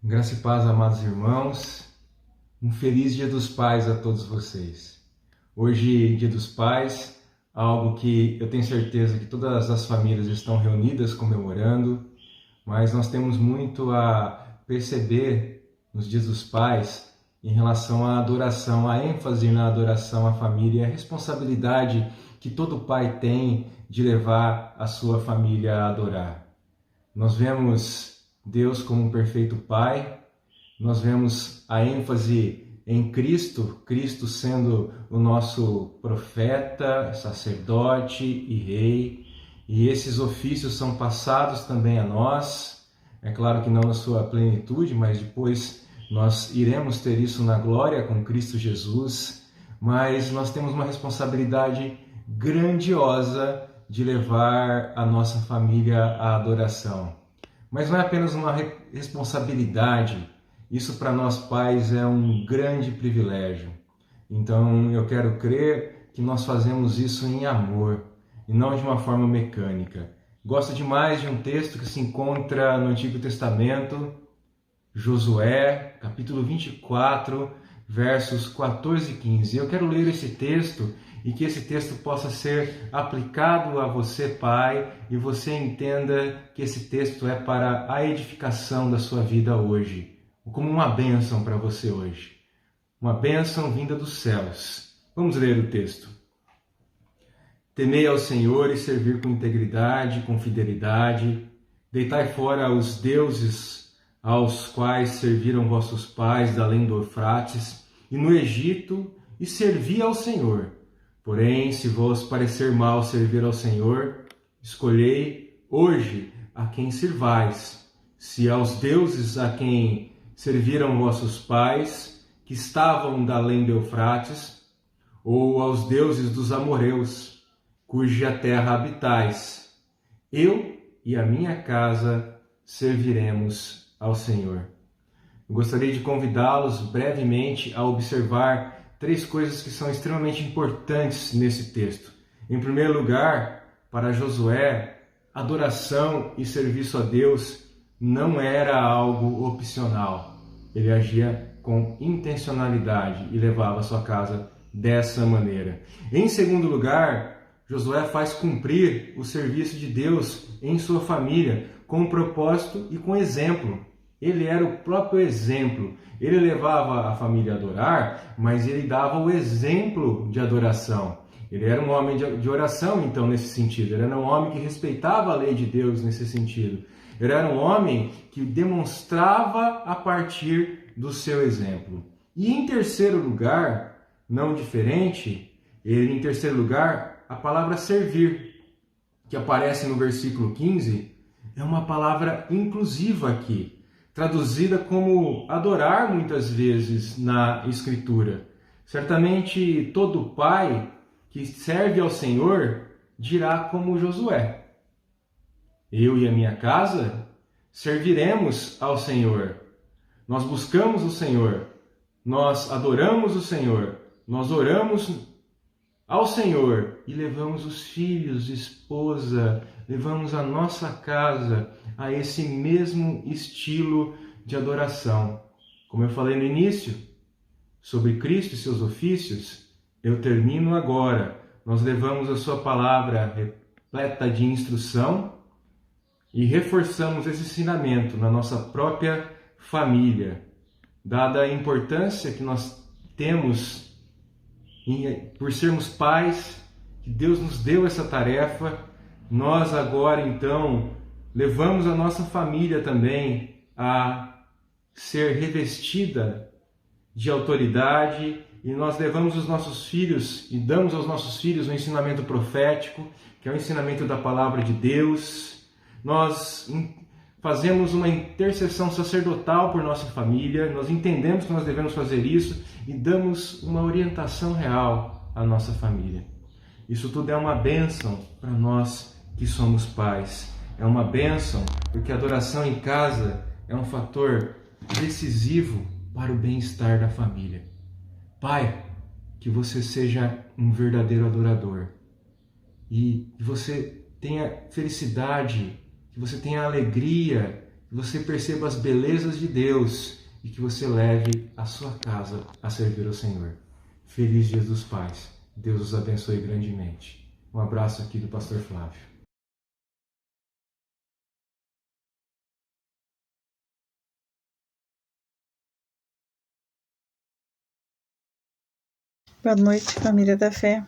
Graça e paz, amados irmãos. Um feliz Dia dos Pais a todos vocês. Hoje, Dia dos Pais, algo que eu tenho certeza que todas as famílias estão reunidas comemorando, mas nós temos muito a perceber nos Dias dos Pais em relação à adoração, a ênfase na adoração à família, a responsabilidade que todo pai tem de levar a sua família a adorar. Nós vemos Deus como um perfeito Pai, nós vemos a ênfase em Cristo, Cristo sendo o nosso profeta, sacerdote e rei, e esses ofícios são passados também a nós, é claro que não na sua plenitude, mas depois nós iremos ter isso na glória com Cristo Jesus, mas nós temos uma responsabilidade grandiosa de levar a nossa família à adoração. Mas não é apenas uma responsabilidade, isso para nós pais é um grande privilégio. Então eu quero crer que nós fazemos isso em amor e não de uma forma mecânica. Gosto demais de um texto que se encontra no Antigo Testamento, Josué, capítulo 24, versos 14 e 15. Eu quero ler esse texto e que esse texto possa ser aplicado a você, pai, e você entenda que esse texto é para a edificação da sua vida hoje, como uma bênção para você hoje, uma bênção vinda dos céus. Vamos ler o texto. Temei ao Senhor e servir com integridade, com fidelidade, deitai fora os deuses aos quais serviram vossos pais da além do Eufrates e no Egito, e servi ao Senhor. Porém, se vos parecer mal servir ao Senhor, escolhei hoje a quem sirvais, se aos deuses a quem serviram vossos pais, que estavam da além do Eufrates, ou aos deuses dos amorreus, cuja terra habitais. Eu e a minha casa serviremos ao Senhor. Eu gostaria de convidá-los brevemente a observar três coisas que são extremamente importantes nesse texto. Em primeiro lugar, para Josué, adoração e serviço a Deus não era algo opcional. Ele agia com intencionalidade e levava a sua casa dessa maneira. Em segundo lugar, Josué faz cumprir o serviço de Deus em sua família com propósito e com exemplo. Ele era o próprio exemplo. Ele levava a família a adorar, mas ele dava o exemplo de adoração. Ele era um homem de oração, então, nesse sentido. Ele era um homem que respeitava a lei de Deus nesse sentido. Ele era um homem que demonstrava a partir do seu exemplo. E em terceiro lugar, não diferente, em terceiro lugar, a palavra servir, que aparece no versículo 15, é uma palavra inclusiva aqui, traduzida como adorar muitas vezes na Escritura. Certamente todo pai que serve ao Senhor dirá como Josué: eu e a minha casa serviremos ao Senhor. Nós buscamos o Senhor, nós adoramos o Senhor, nós oramos ao Senhor e levamos os filhos, esposa, levamos a nossa casa a esse mesmo estilo de adoração. Como eu falei no início, sobre Cristo e seus ofícios, eu termino agora. Nós levamos a sua palavra repleta de instrução e reforçamos esse ensinamento na nossa própria família, dada a importância que nós temos por sermos pais, que Deus nos deu essa tarefa. Nós agora, então, levamos a nossa família também a ser revestida de autoridade e nós levamos os nossos filhos e damos aos nossos filhos o ensinamento profético, que é o ensinamento da palavra de Deus. Nós fazemos uma intercessão sacerdotal por nossa família, nós entendemos que nós devemos fazer isso e damos uma orientação real à nossa família. Isso tudo é uma bênção para nós que somos pais. É uma bênção porque a adoração em casa é um fator decisivo para o bem-estar da família. Pai, que você seja um verdadeiro adorador e que você tenha felicidade, que você tenha alegria, que você perceba as belezas de Deus e que você leve a sua casa a servir ao Senhor. Feliz Dia dos Pais. Deus os abençoe grandemente. Um abraço aqui do Pastor Flávio. Boa noite, família da fé.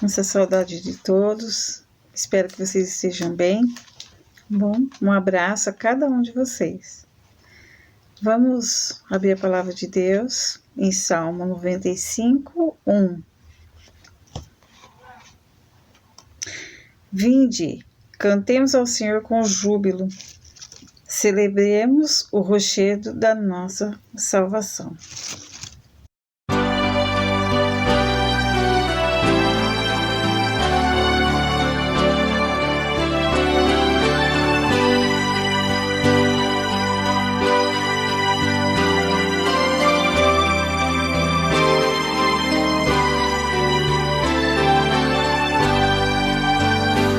Muita saudade de todos. Espero que vocês estejam bem. Bom, um abraço a cada um de vocês. Vamos abrir a palavra de Deus em Salmo 95, 1. Vinde, cantemos ao Senhor com júbilo, celebremos o rochedo da nossa salvação.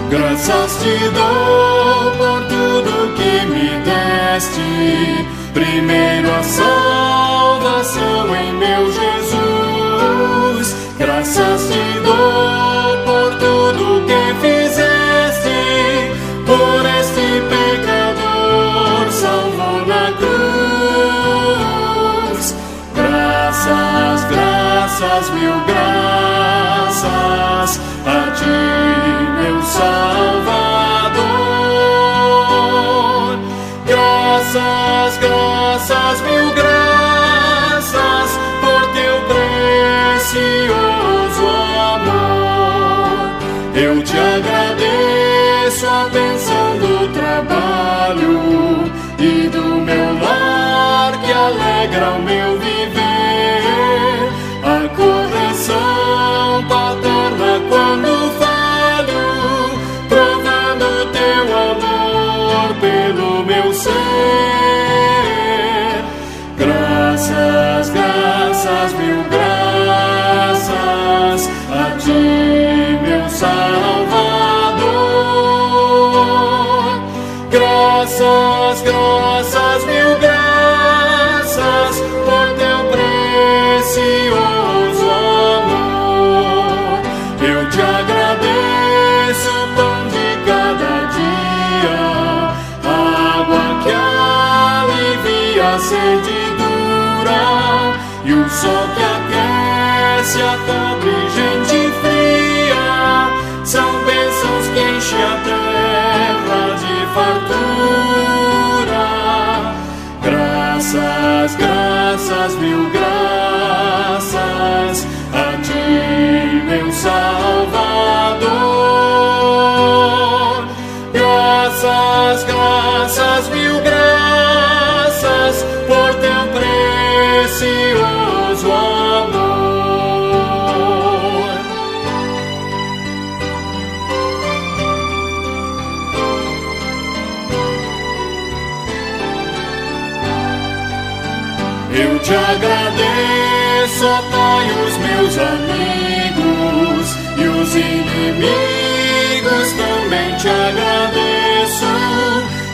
Graças te dou por tudo que me deste, primeiro a salvação em meu Jesus. Graças te dou por tudo que fizeste, por este pecador salvou na cruz. Graças, graças, mil graças a ti, meu Salvador. Graças, graças, mil graças por teu precioso amor. Eu te agradeço a bênção do trabalho e do meu lar que alegra o meu viver, a correção paterna quando falho, provando teu amor pelo meu ser. Graças, graças, mil graças a ti, meu Salvador. Graças, graças, mil graças por teu precioso amor. Eu te agradeço o pão de cada dia, a água que alivia a sede dura e o sol que aquece a pobre gente fria. São bênçãos que enchem a terra de fartura. Graças, graças, mil graças a ti, meu Salvador. Graças, graças, mil graças por teu precioso amor. Eu te agradeço, ó Pai, os meus amigos e os inimigos também te agradeço.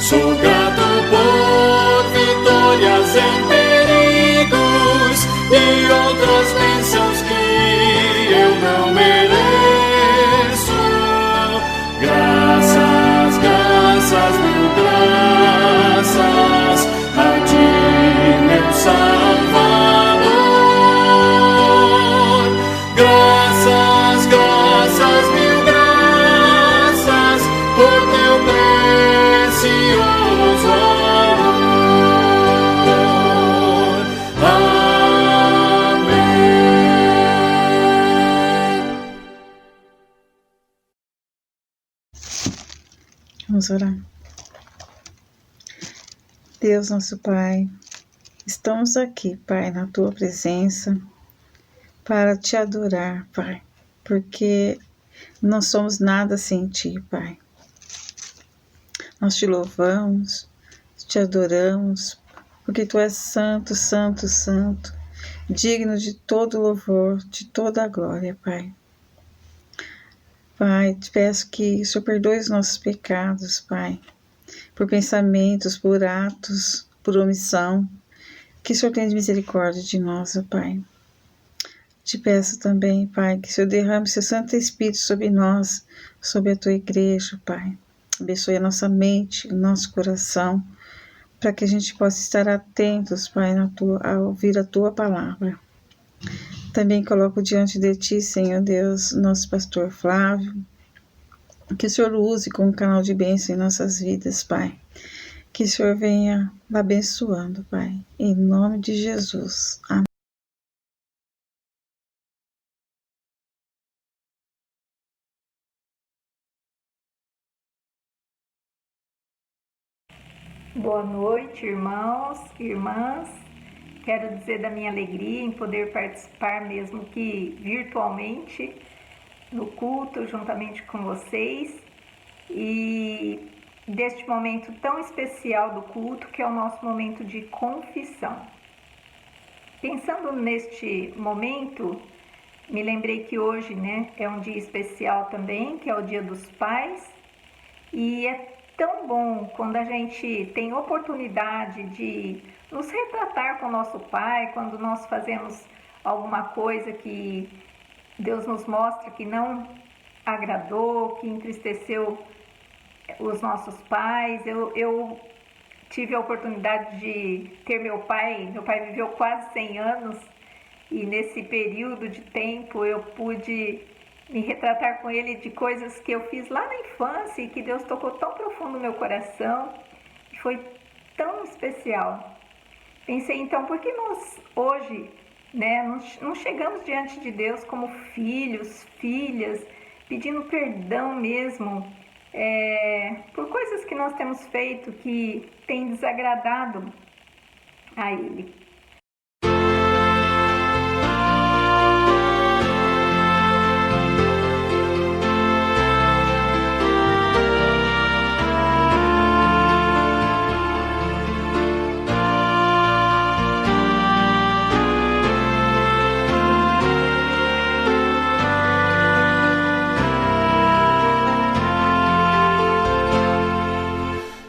Sou grato por vitórias em perigos e outras bênçãos que eu não mereço. Graças, graças, mil graças a ti, meu Salvador. Graças, graças, mil graças por teu precioso amor. Amém. Vamos orar. Deus, nosso Pai, estamos aqui, Pai, na Tua presença, para Te adorar, Pai, porque não somos nada sem Ti, Pai. Nós Te louvamos, Te adoramos, porque Tu és santo, santo, santo, digno de todo louvor, de toda a glória, Pai. Pai, Te peço que o Senhor perdoe os nossos pecados, Pai, por pensamentos, por atos, por omissão. Que o Senhor tenha misericórdia de nós, ó Pai. Te peço também, Pai, que o Senhor derrame seu Santo Espírito sobre nós, sobre a Tua igreja, Pai. Abençoe a nossa mente, o nosso coração, para que a gente possa estar atentos, Pai, a ouvir a Tua palavra. Também coloco diante de Ti, Senhor Deus, nosso pastor Flávio, que o Senhor use como canal de bênção em nossas vidas, Pai. Que o Senhor venha abençoando, Pai, em nome de Jesus. Amém. Boa noite, irmãos e irmãs. Quero dizer da minha alegria em poder participar, mesmo que virtualmente, no culto juntamente com vocês e deste momento tão especial do culto, que é o nosso momento de confissão. Pensando neste momento, me lembrei que hoje, é um dia especial também, que é o Dia dos Pais, e é tão bom quando a gente tem oportunidade de nos retratar com o nosso pai, quando nós fazemos alguma coisa que Deus nos mostra que não agradou, que entristeceu os nossos pais. Eu tive a oportunidade de ter meu pai viveu quase 100 anos, e nesse período de tempo eu pude me retratar com ele de coisas que eu fiz lá na infância e que Deus tocou tão profundo no meu coração, e foi tão especial. Pensei então, por que nós hoje não chegamos diante de Deus como filhos, filhas, pedindo perdão mesmo por coisas que nós temos feito que tem desagradado a Ele.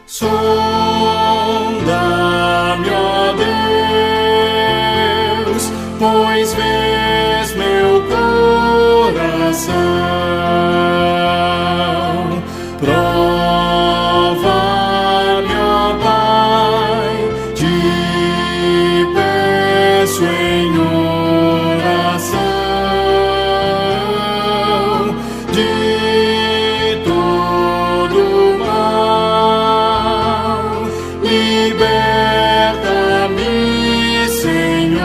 Sonda-me, ó Deus, pois vês meu coração. Prova-me, ó Pai, te peço em oração, de todo mal. Liberta-me, Senhor,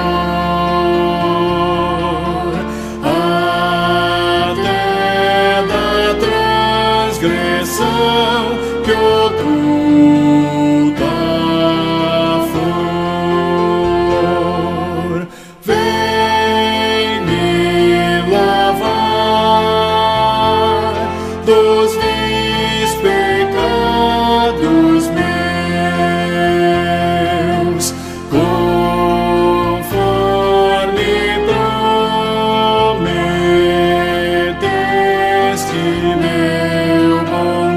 até da transgressão que oculta for. Vem me lavar dos vis pecados meus, conforme prometeste, meu bom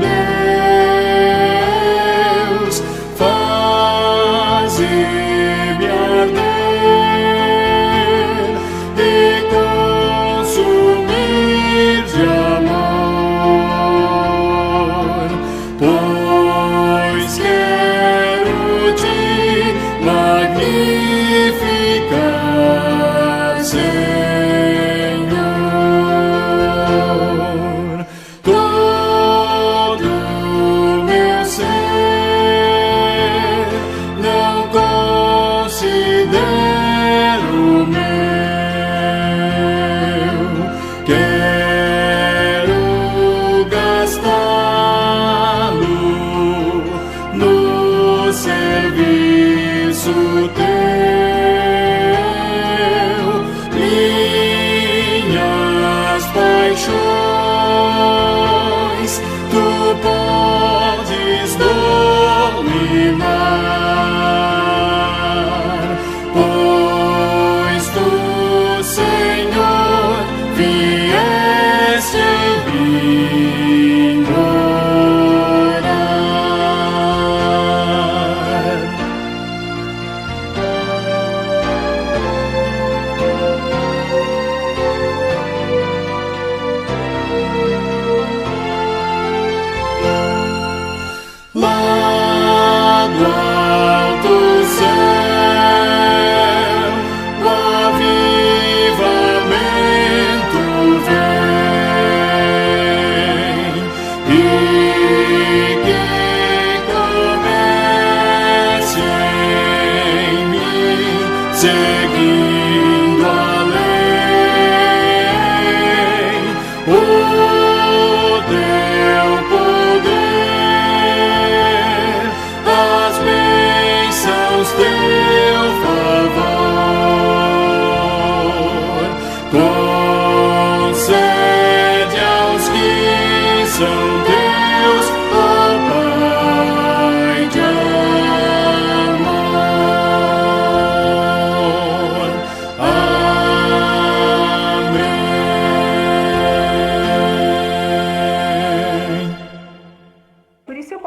Deus. Faze-me arder e consumir de amor, pois quero te magnificar, Senhor. Todo meu ser não considero meu, quero gastá-lo no serviço teu. Minhas paixões tu podes dominar, pois tu, Senhor, vieste em mim morar.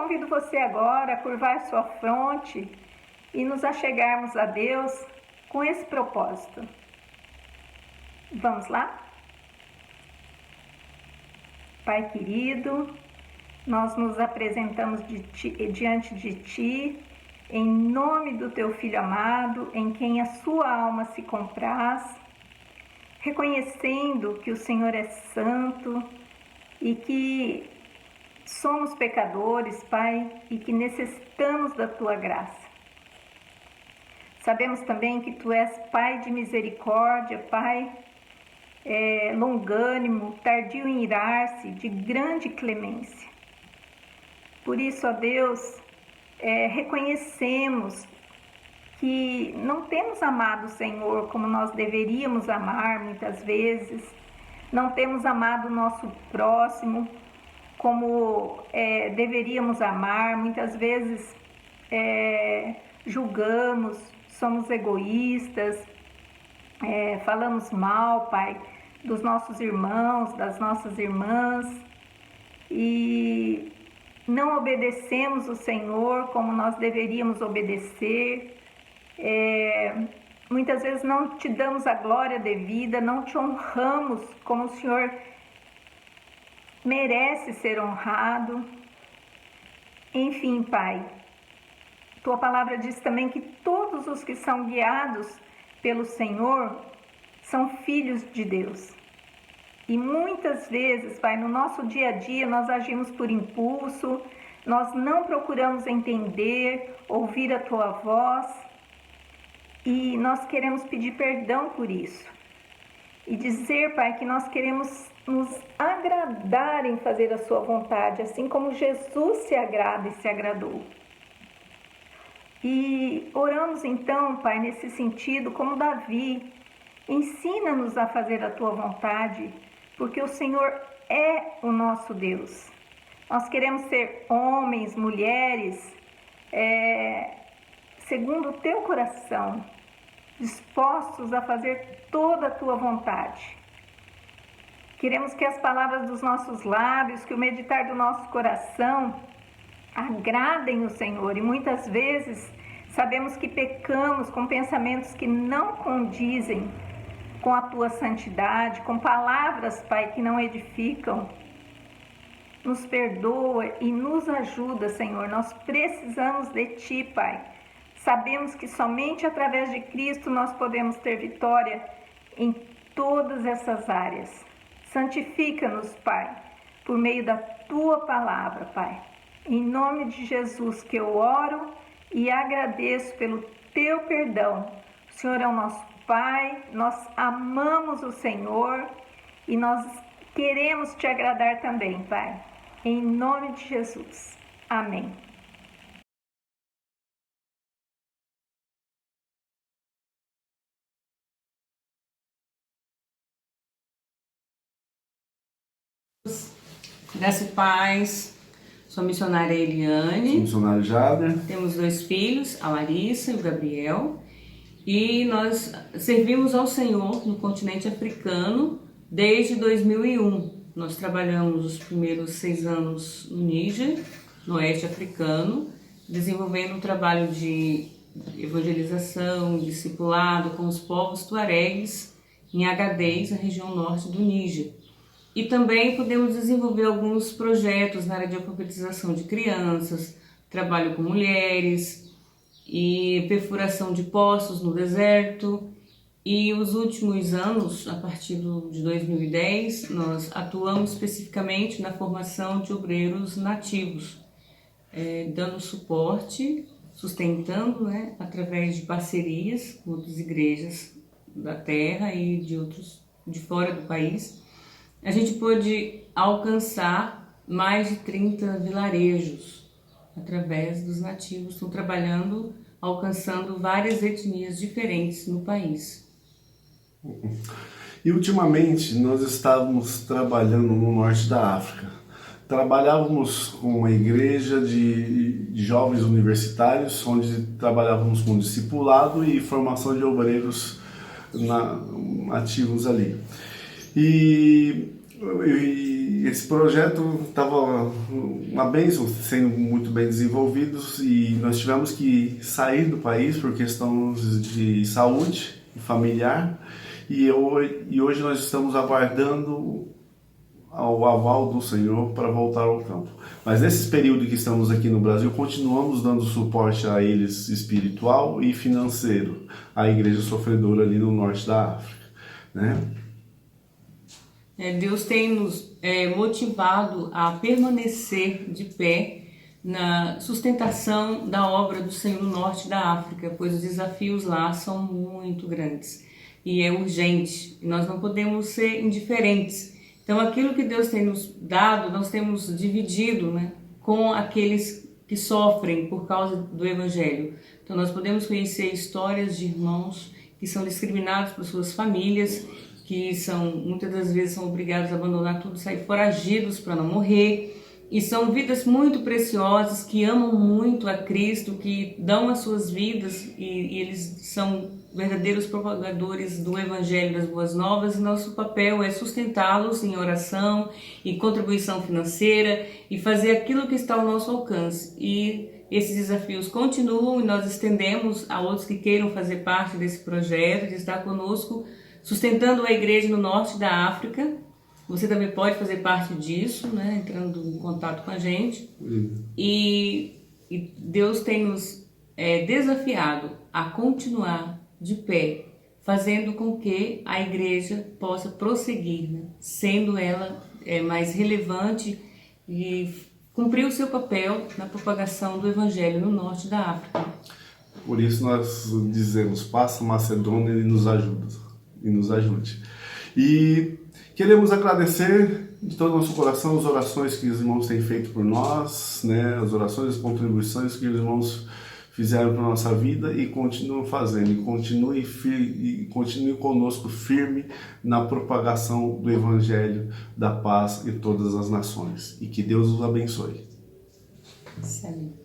convido você agora a curvar a sua fronte e nos achegarmos a Deus com esse propósito. Vamos lá? Pai querido, nós nos apresentamos diante de Ti, em nome do Teu Filho amado, em quem a sua alma se compraz, reconhecendo que o Senhor é santo e que somos pecadores, Pai, e que necessitamos da Tua graça. Sabemos também que Tu és Pai de misericórdia, Pai longânimo, tardio em irar-se, de grande clemência. Por isso, ó Deus, reconhecemos que não temos amado o Senhor como nós deveríamos amar muitas vezes, não temos amado o nosso próximo como deveríamos amar, muitas vezes julgamos, somos egoístas, falamos mal, Pai, dos nossos irmãos, das nossas irmãs, e não obedecemos o Senhor como nós deveríamos obedecer. Muitas vezes não te damos a glória devida, não te honramos como o Senhor merece ser honrado. Enfim, Pai, Tua palavra diz também que todos os que são guiados pelo Senhor são filhos de Deus. E muitas vezes, Pai, no nosso dia a dia nós agimos por impulso, nós não procuramos entender, ouvir a Tua voz, e nós queremos pedir perdão por isso. E dizer, Pai, que nós queremos nos agradar em fazer a Sua vontade, assim como Jesus se agrada e se agradou. E oramos então, Pai, nesse sentido, como Davi, ensina-nos a fazer a Tua vontade, porque o Senhor é o nosso Deus. Nós queremos ser homens, mulheres, segundo o Teu coração, dispostos a fazer toda a Tua vontade. Queremos que as palavras dos nossos lábios, que o meditar do nosso coração agradem o Senhor, e muitas vezes sabemos que pecamos com pensamentos que não condizem com a Tua santidade, com palavras, Pai, que não edificam. Nos perdoa e nos ajuda, Senhor. Nós precisamos de Ti, Pai. Sabemos que somente através de Cristo nós podemos ter vitória em todas essas áreas. Santifica-nos, Pai, por meio da Tua palavra, Pai. Em nome de Jesus que eu oro e agradeço pelo Teu perdão. O Senhor é o nosso Pai, nós amamos o Senhor e nós queremos Te agradar também, Pai. Em nome de Jesus. Amém. Graça e paz. Sou a missionária Eliane. Sou missionário Jader. Temos 2 filhos, a Larissa e o Gabriel. E nós servimos ao Senhor no continente africano desde 2001. Nós trabalhamos os primeiros 6 anos no Níger, no oeste africano, desenvolvendo um trabalho de evangelização, discipulado com os povos tuaregues em Agadez, na região norte do Níger. E também podemos desenvolver alguns projetos na área de alfabetização de crianças, trabalho com mulheres e perfuração de poços no deserto. E os últimos anos, a partir de 2010, nós atuamos especificamente na formação de obreiros nativos, dando suporte, sustentando, através de parcerias com outras igrejas da terra e de outros de fora do país. A gente pôde alcançar mais de 30 vilarejos através dos nativos, estão trabalhando, alcançando várias etnias diferentes no país. E ultimamente nós estávamos trabalhando no norte da África. Trabalhávamos com uma igreja de jovens universitários, onde trabalhávamos com discipulado e formação de obreiros ativos ali. E E esse projeto estava uma bênção, sendo muito bem desenvolvido, e nós tivemos que sair do país por questões de saúde familiar, e hoje nós estamos aguardando o aval do Senhor para voltar ao campo. Mas nesse período que estamos aqui no Brasil, continuamos dando suporte a eles espiritual e financeiro, à igreja sofredora ali no norte da África, né? Deus tem nos motivado a permanecer de pé na sustentação da obra do Senhor no norte da África, pois os desafios lá são muito grandes e é urgente, e nós não podemos ser indiferentes. Então, aquilo que Deus tem nos dado, nós temos dividido, né, com aqueles que sofrem por causa do Evangelho. Então, nós podemos conhecer histórias de irmãos que são discriminados por suas famílias, que muitas das vezes são obrigados a abandonar tudo, sair foragidos para não morrer. E são vidas muito preciosas, que amam muito a Cristo, que dão as suas vidas, e eles são verdadeiros propagadores do Evangelho das Boas Novas, e nosso papel é sustentá-los em oração e contribuição financeira e fazer aquilo que está ao nosso alcance. E esses desafios continuam, e nós estendemos a outros que queiram fazer parte desse projeto, de estar conosco, sustentando a igreja no norte da África. Você também pode fazer parte disso, né, entrando em contato com a gente. E Deus tem nos desafiado a continuar de pé, fazendo com que a igreja possa prosseguir, né, sendo ela mais relevante e cumprir o seu papel na propagação do Evangelho no norte da África. Por isso nós dizemos, passa Macedônia e nos ajude. E queremos agradecer de todo o nosso coração as orações que os irmãos têm feito por nós, né? As orações e contribuições que os irmãos fizeram para a nossa vida e continuam fazendo. E continue conosco firme na propagação do Evangelho da paz em todas as nações. E que Deus os abençoe. Amém.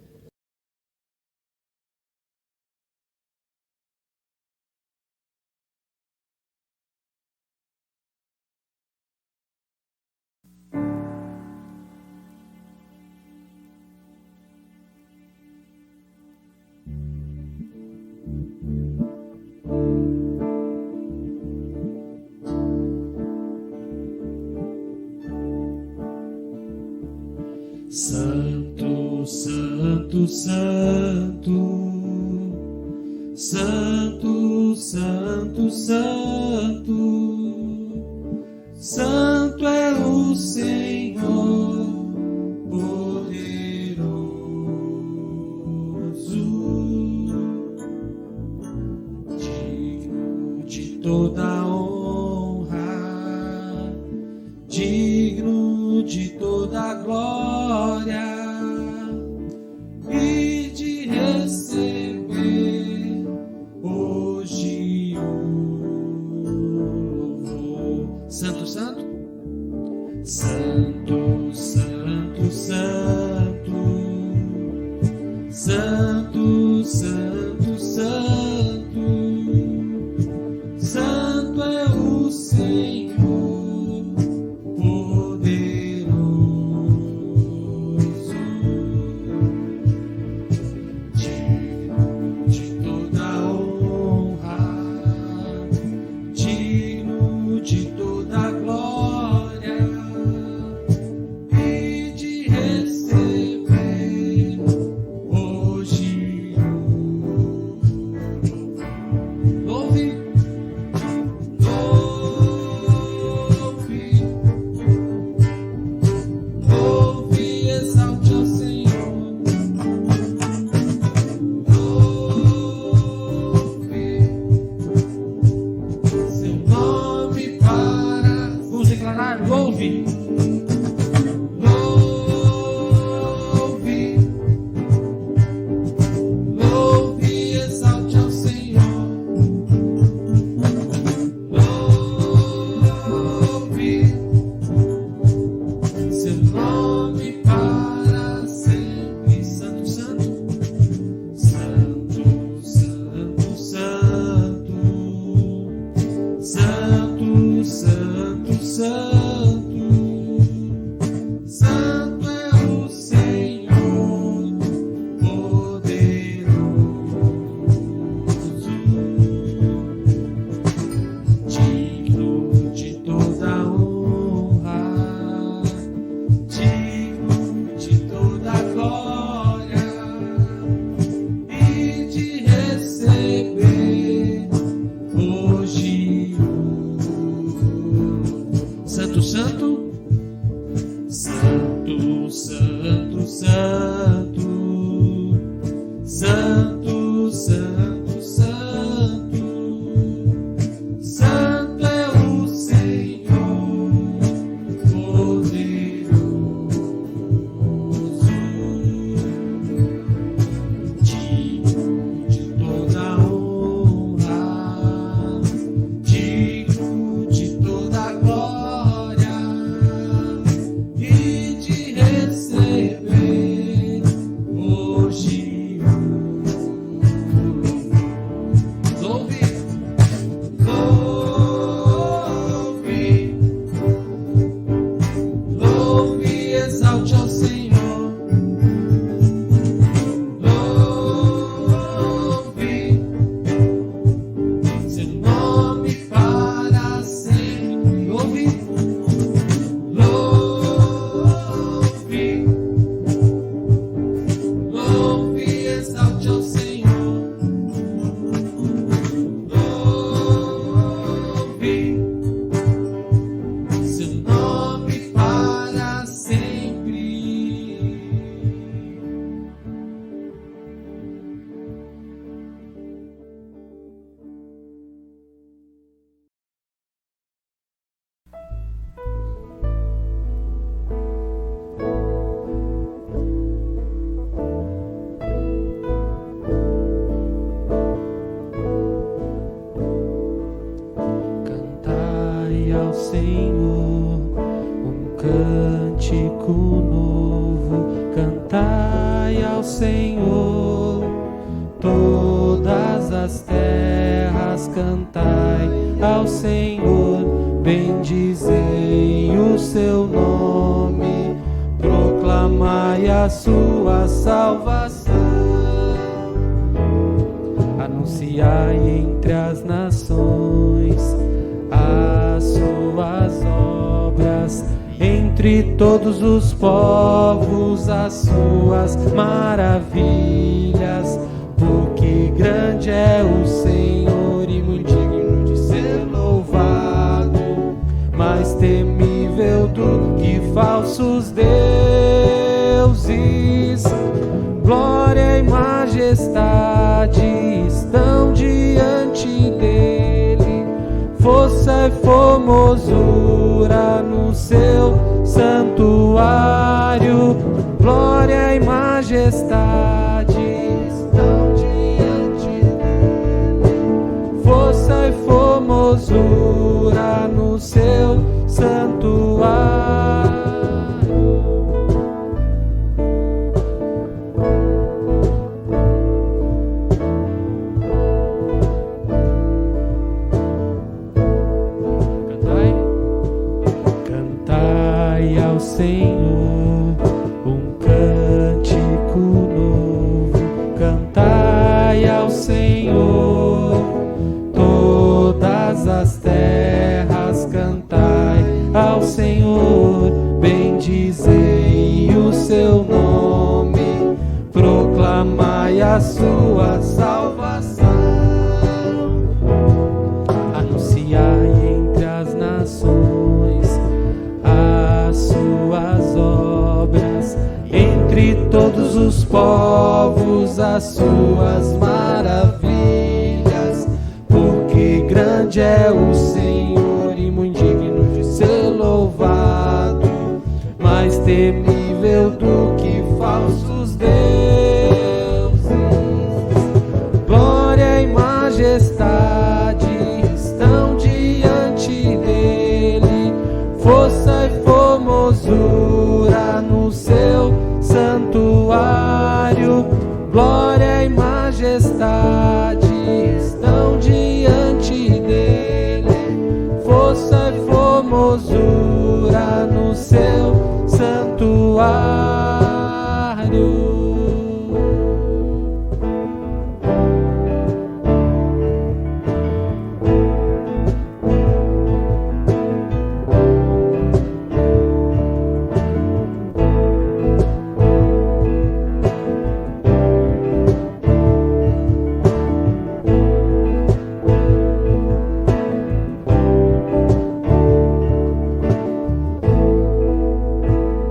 Santo, Santo, Santo, Santo, Santo, Santo, Santo é o Senhor poderoso, digno de toda honra, digno de toda glória e de receber hoje o Santo, Santo, Santo, Santo, Santo é o Senhor, poderoso, digno de toda honra, digno de toda glória e de receber hoje o louve, louve, louve e exalte ao Senhor, louve seu nome para sempre, louve, louve, louve e exalte ao Senhor, louve seu nome para sempre. Cantai ao Senhor um cântico novo, cantai ao Senhor todas as terras, cantai ao Senhor, bendizei o seu nome, proclamai a sua salvação, anunciai entre as nações as suas obras, entre todos os povos as suas maravilhas, porque grande é o Senhor e muito digno de ser louvado, mais temível do que falsos deuses. Glória e majestade estão diante dele, força e formosura no seu santuário. Glória e majestade estão diante dele, força e formosura no seu santuário. Cantai ao Senhor um cântico novo, cantai ao Senhor todas as terras, cantai ao Senhor, bendizei o seu nome, proclamai a sua salvação, anunciai entre as nações as suas obras, entre todos os povos as suas maravilhas, porque grande é o Senhor e muito digno de ser louvado, mais temível do que falsos deuses. Glória e majestade estão diante dele, força e formosura no seu santuário. Glória e majestade estão diante dele, força e formosura no seu santuário.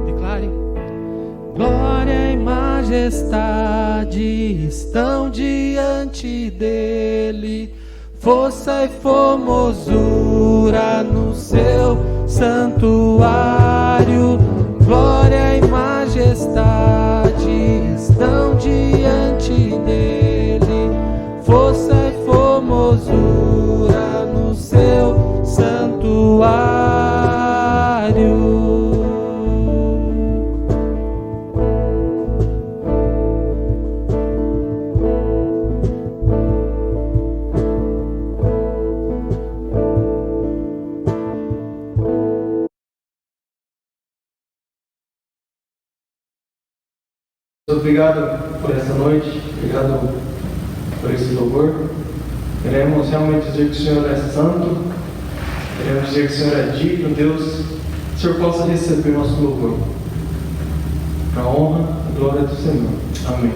Declare: glória majestade estão diante dele. Força e formosura no seu santuário. Glória e majestade estão diante dele. Força e formosura no seu santuário. Obrigado por essa noite, obrigado por esse louvor. Queremos realmente dizer que o Senhor é santo, queremos dizer que o Senhor é digno. Deus, que o Senhor possa receber nosso louvor, para a honra e glória do Senhor. Amém.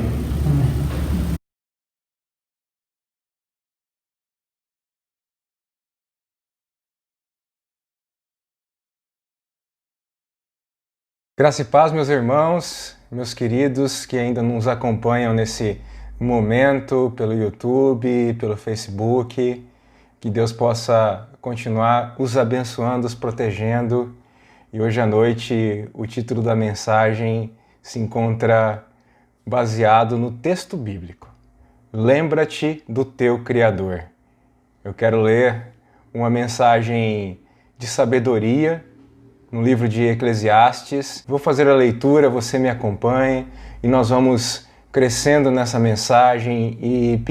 Graça e paz, meus irmãos, meus queridos que ainda nos acompanham nesse momento pelo YouTube, pelo Facebook. Que Deus possa continuar os abençoando, os protegendo. E hoje à noite o título da mensagem se encontra baseado no texto bíblico. Lembra-te do teu Criador. Eu quero ler uma mensagem de sabedoria no livro de Eclesiastes. Vou fazer a leitura, você me acompanhe e nós vamos crescendo nessa mensagem e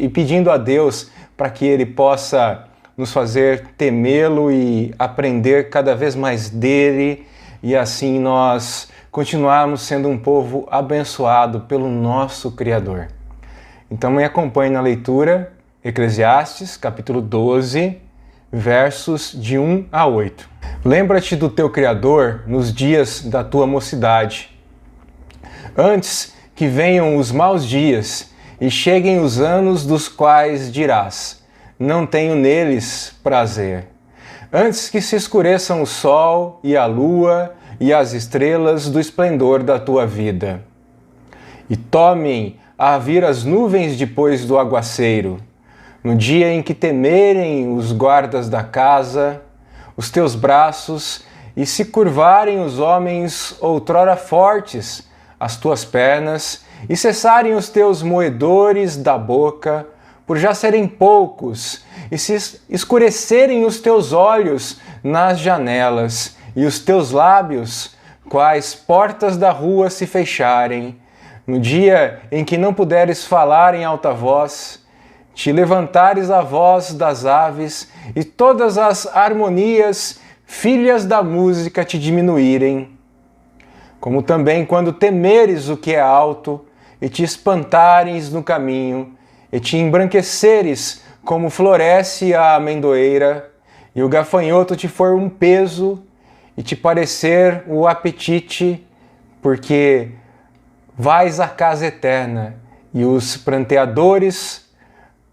pedindo a Deus para que Ele possa nos fazer temê-lo e aprender cada vez mais dele e assim nós continuarmos sendo um povo abençoado pelo nosso Criador. Então me acompanhe na leitura, Eclesiastes, capítulo 12, versos de 1 a 8. Lembra-te do teu Criador nos dias da tua mocidade, antes que venham os maus dias e cheguem os anos dos quais dirás: não tenho neles prazer. Antes que se escureçam o sol e a lua e as estrelas do esplendor da tua vida, e tomem a vir as nuvens depois do aguaceiro, no dia em que temerem os guardas da casa os teus braços, e se curvarem os homens outrora fortes as tuas pernas, e cessarem os teus moedores da boca, por já serem poucos, e se escurecerem os teus olhos nas janelas, e os teus lábios, quais portas da rua se fecharem, no dia em que não puderes falar em alta voz, te levantares a voz das aves, e todas as harmonias, filhas da música, te diminuírem. Como também quando temeres o que é alto, e te espantares no caminho, e te embranqueceres como floresce a amendoeira, e o gafanhoto te for um peso, e te parecer o apetite, porque vais à casa eterna, e os pranteadores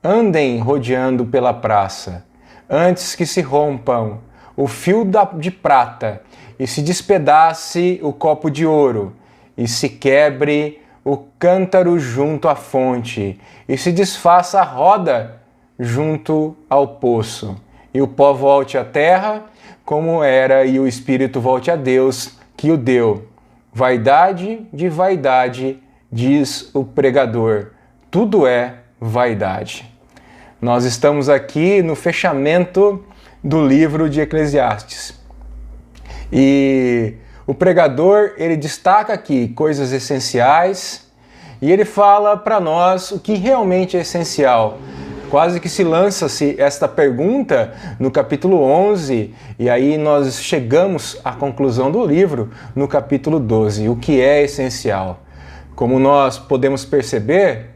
andem rodeando pela praça, antes que se rompam o fio de prata, e se despedace o copo de ouro, e se quebre o cântaro junto à fonte, e se desfaça a roda junto ao poço, e o pó volte à terra como era, e o espírito volte a Deus que o deu. Vaidade de vaidade, diz o pregador, tudo é vaidade. Nós estamos aqui no fechamento do livro de Eclesiastes. E o pregador, ele destaca aqui coisas essenciais e ele fala para nós o que realmente é essencial. Quase que se lança-se esta pergunta no capítulo 11 e aí nós chegamos à conclusão do livro no capítulo 12. O que é essencial? Como nós podemos perceber,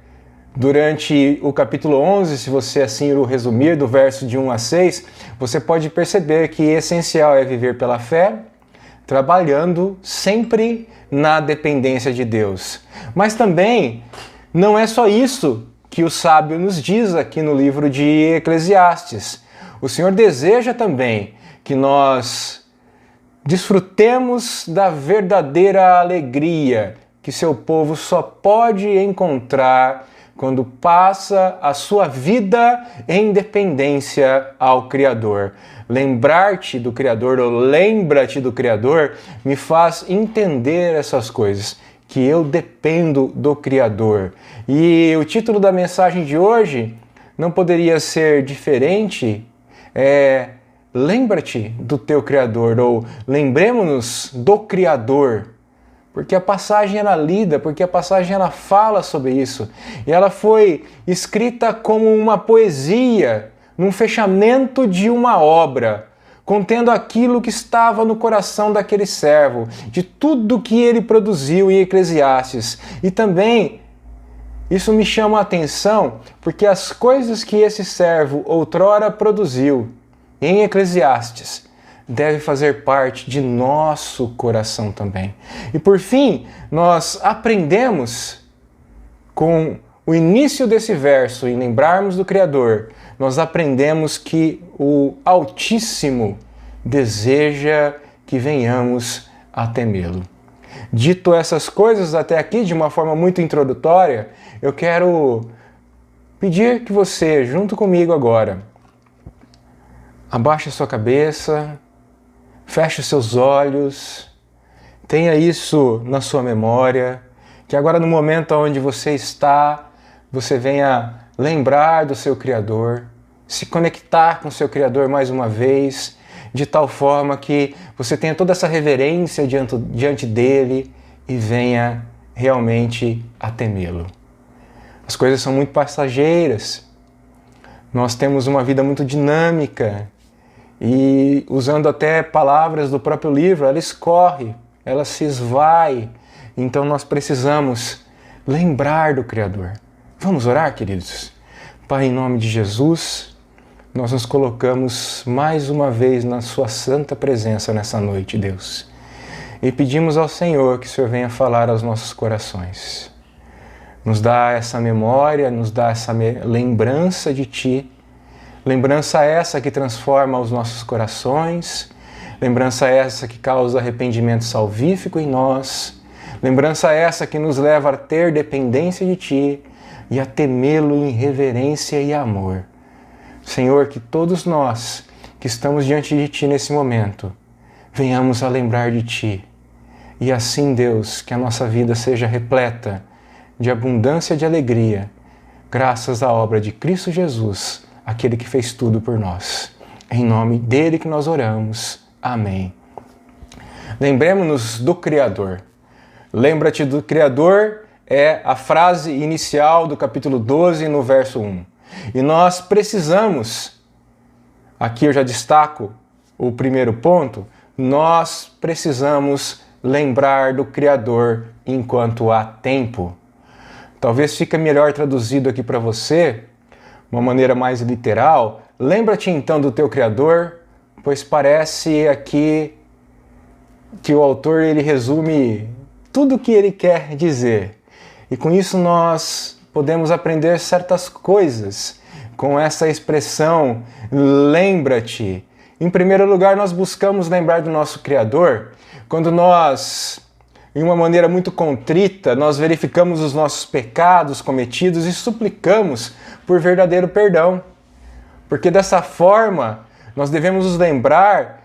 durante o capítulo 11, se você assim o resumir, do verso de 1 a 6, você pode perceber que essencial é viver pela fé, trabalhando sempre na dependência de Deus. Mas também não é só isso que o sábio nos diz aqui no livro de Eclesiastes. O Senhor deseja também que nós desfrutemos da verdadeira alegria que seu povo só pode encontrar quando passa a sua vida em dependência ao Criador. Lembrar-te do Criador ou lembra-te do Criador me faz entender essas coisas, que eu dependo do Criador. E o título da mensagem de hoje não poderia ser diferente, lembra-te do teu Criador, ou lembremos-nos do Criador, porque a passagem era lida, porque a passagem ela fala sobre isso, e ela foi escrita como uma poesia, num fechamento de uma obra, contendo aquilo que estava no coração daquele servo, de tudo que ele produziu em Eclesiastes. E também isso me chama a atenção, porque as coisas que esse servo outrora produziu em Eclesiastes deve fazer parte de nosso coração também. E por fim, nós aprendemos com o início desse verso, em lembrarmos do Criador, nós aprendemos que o Altíssimo deseja que venhamos a temê-lo. Dito essas coisas até aqui de uma forma muito introdutória, eu quero pedir que você, junto comigo agora, abaixe a sua cabeça, feche os seus olhos, tenha isso na sua memória, que agora no momento onde você está, você venha lembrar do seu Criador, se conectar com o seu Criador mais uma vez, de tal forma que você tenha toda essa reverência diante dele e venha realmente a temê-lo. As coisas são muito passageiras, nós temos uma vida muito dinâmica, e usando até palavras do próprio livro, ela escorre, ela se esvai. Então nós precisamos lembrar do Criador. Vamos orar, queridos? Pai, em nome de Jesus, nós nos colocamos mais uma vez na sua santa presença nessa noite, Deus. E pedimos ao Senhor que o Senhor venha falar aos nossos corações. Nos dá essa memória, nos dá essa lembrança de Ti. Lembrança essa que transforma os nossos corações, lembrança essa que causa arrependimento salvífico em nós, lembrança essa que nos leva a ter dependência de Ti e a temê-lo em reverência e amor. Senhor, que todos nós que estamos diante de Ti nesse momento, venhamos a lembrar de Ti. E assim, Deus, que a nossa vida seja repleta de abundância de alegria, graças à obra de Cristo Jesus, aquele que fez tudo por nós. Em nome dele que nós oramos. Amém. Lembremos-nos do Criador. Lembra-te do Criador é a frase inicial do capítulo 12, no verso 1. E nós precisamos, aqui eu já destaco o primeiro ponto, nós precisamos lembrar do Criador enquanto há tempo. Talvez fique melhor traduzido aqui para você, uma maneira mais literal, lembra-te então do teu Criador, pois parece aqui que o autor ele resume tudo o que ele quer dizer. E com isso nós podemos aprender certas coisas com essa expressão, lembra-te. Em primeiro lugar, nós buscamos lembrar do nosso Criador quando nós, em uma maneira muito contrita, nós verificamos os nossos pecados cometidos e suplicamos por verdadeiro perdão. Porque dessa forma, nós devemos nos lembrar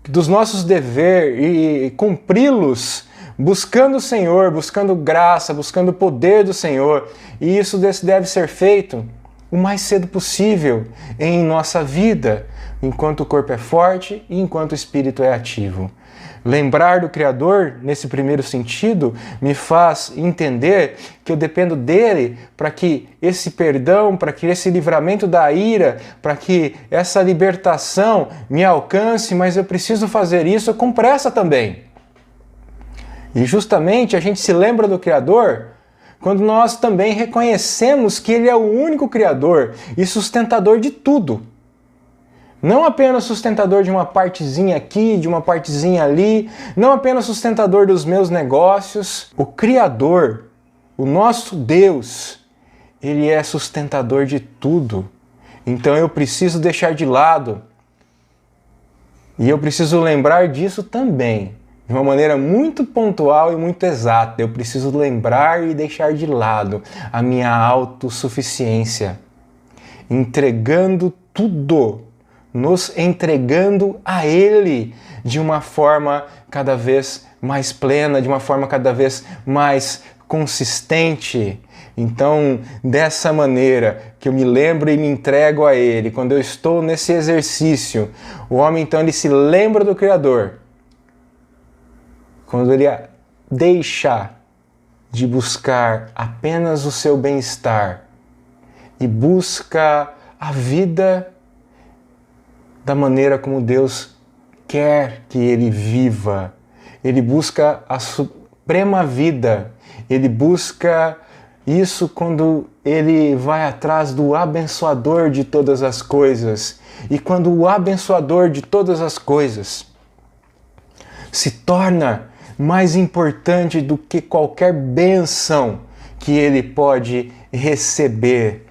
dos nossos deveres e cumpri-los buscando o Senhor, buscando graça, buscando o poder do Senhor. E isso deve ser feito o mais cedo possível em nossa vida, enquanto o corpo é forte e enquanto o espírito é ativo. Lembrar do Criador, nesse primeiro sentido, me faz entender que eu dependo dele para que esse perdão, para que esse livramento da ira, para que essa libertação me alcance, mas eu preciso fazer isso com pressa também. E justamente a gente se lembra do Criador quando nós também reconhecemos que ele é o único Criador e sustentador de tudo. Não apenas sustentador de uma partezinha aqui, de uma partezinha ali, não apenas sustentador dos meus negócios. O Criador, o nosso Deus, ele é sustentador de tudo. Então eu preciso deixar de lado, e eu preciso lembrar disso também, de uma maneira muito pontual e muito exata. Eu preciso lembrar e deixar de lado a minha autossuficiência, entregando tudo, nos entregando a Ele de uma forma cada vez mais plena, de uma forma cada vez mais consistente. Então, dessa maneira que eu me lembro e me entrego a Ele, quando eu estou nesse exercício, o homem então ele se lembra do Criador. Quando ele deixa de buscar apenas o seu bem-estar e busca a vida da maneira como Deus quer que ele viva, ele busca a suprema vida, ele busca isso quando ele vai atrás do abençoador de todas as coisas. E quando o abençoador de todas as coisas se torna mais importante do que qualquer bênção que ele pode receber,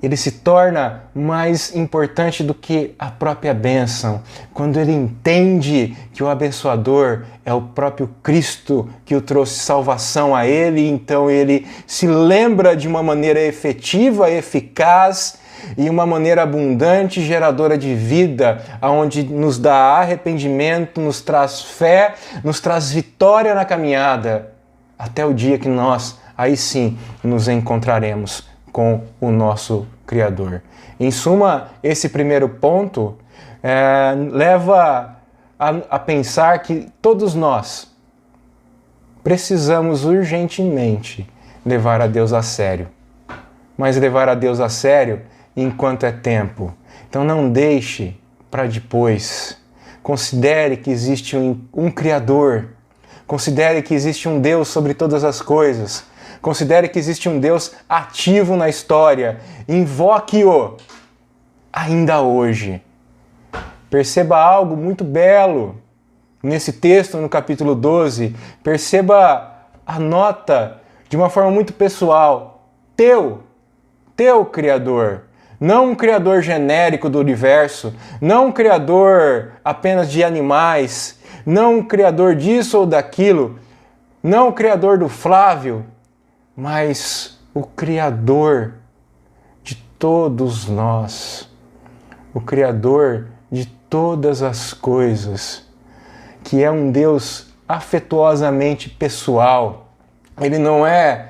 ele se torna mais importante do que a própria bênção. Quando ele entende que o abençoador é o próprio Cristo que o trouxe salvação a ele, então ele se lembra de uma maneira efetiva, eficaz e uma maneira abundante, geradora de vida, aonde nos dá arrependimento, nos traz fé, nos traz vitória na caminhada, até o dia que nós, aí sim, nos encontraremos com o nosso Criador. Em suma, esse primeiro ponto leva a pensar que todos nós precisamos urgentemente levar a Deus a sério. Mas levar a Deus a sério enquanto é tempo. Então não deixe para depois. Considere que existe um Criador. Considere que existe um Deus sobre todas as coisas. Considere que existe um Deus ativo na história. Invoque-o ainda hoje. Perceba algo muito belo nesse texto, no capítulo 12. Perceba a nota de uma forma muito pessoal. Teu Criador. Não um Criador genérico do universo. Não um Criador apenas de animais. Não um Criador disso ou daquilo. Não o Criador do Flávio. Mas o Criador de todos nós, o Criador de todas as coisas, que é um Deus afetuosamente pessoal. Ele não é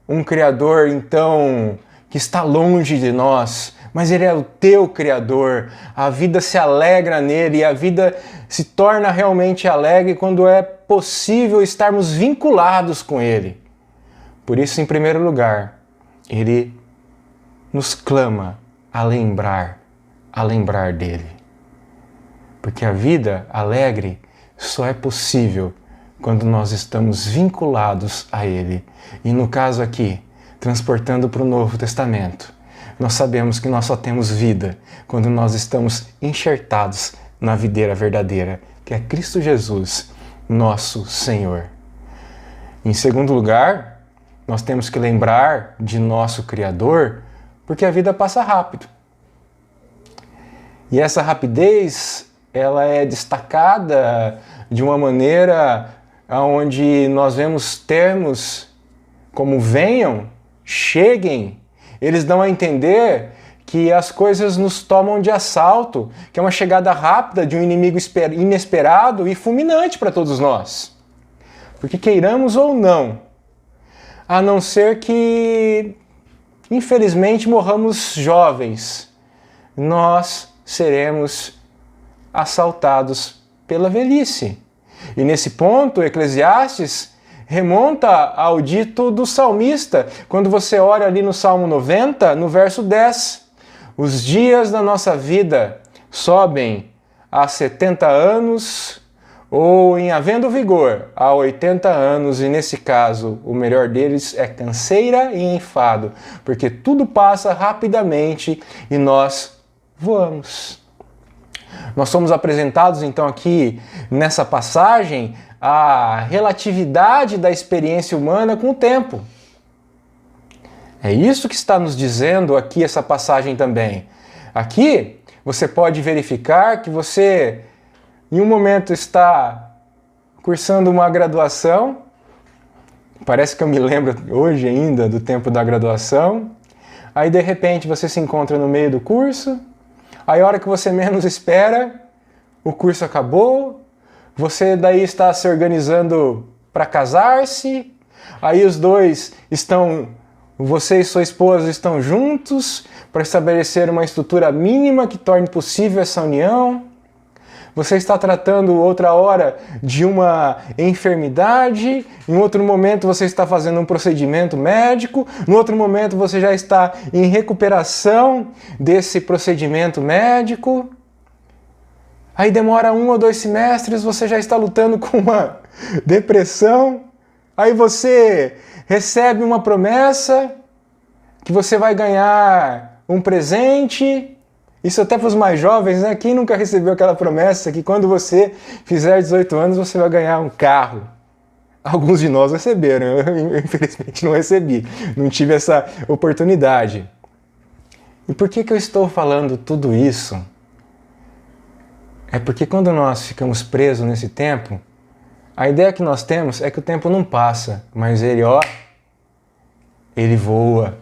um Criador, então, que está longe de nós, mas Ele é o teu Criador. A vida se alegra nele e a vida se torna realmente alegre quando é possível estarmos vinculados com Ele. Por isso, em primeiro lugar, Ele nos clama a lembrar dele. Porque a vida alegre só é possível quando nós estamos vinculados a Ele. E no caso aqui, transportando para o Novo Testamento, nós sabemos que nós só temos vida quando nós estamos enxertados na videira verdadeira, que é Cristo Jesus, nosso Senhor. Em segundo lugar, nós temos que lembrar de nosso Criador, porque a vida passa rápido. E essa rapidez, ela é destacada de uma maneira onde nós vemos termos como venham, cheguem. Eles dão a entender que as coisas nos tomam de assalto, que é uma chegada rápida de um inimigo inesperado e fulminante para todos nós. Porque queiramos ou não, a não ser que, infelizmente, morramos jovens, nós seremos assaltados pela velhice. E nesse ponto, Eclesiastes remonta ao dito do salmista, quando você olha ali no Salmo 90, no verso 10. Os dias da nossa vida sobem a 70 anos ou, em havendo vigor, a 80 anos, e nesse caso, o melhor deles é canseira e enfado, porque tudo passa rapidamente e nós voamos. Nós somos apresentados, então, aqui nessa passagem, a relatividade da experiência humana com o tempo. É isso que está nos dizendo aqui essa passagem também. Aqui, você pode verificar que você, em um momento, está cursando uma graduação. Parece que eu me lembro hoje ainda do tempo da graduação. Aí de repente você se encontra no meio do curso. Aí a hora que você menos espera, o curso acabou. Você daí está se organizando para casar-se. Aí os dois estão, você e sua esposa estão juntos para estabelecer uma estrutura mínima que torne possível essa união. Você está tratando outra hora de uma enfermidade, em outro momento você está fazendo um procedimento médico, no outro momento você já está em recuperação desse procedimento médico. Aí demora 1 ou 2 semestres, você já está lutando com uma depressão. Aí você recebe uma promessa que você vai ganhar um presente. Isso até para os mais jovens, né? Quem nunca recebeu aquela promessa que quando você fizer 18 anos você vai ganhar um carro? Alguns de nós receberam, eu infelizmente não recebi, não tive essa oportunidade. E por que eu estou falando tudo isso? É porque quando nós ficamos presos nesse tempo, a ideia que nós temos é que o tempo não passa, mas ele voa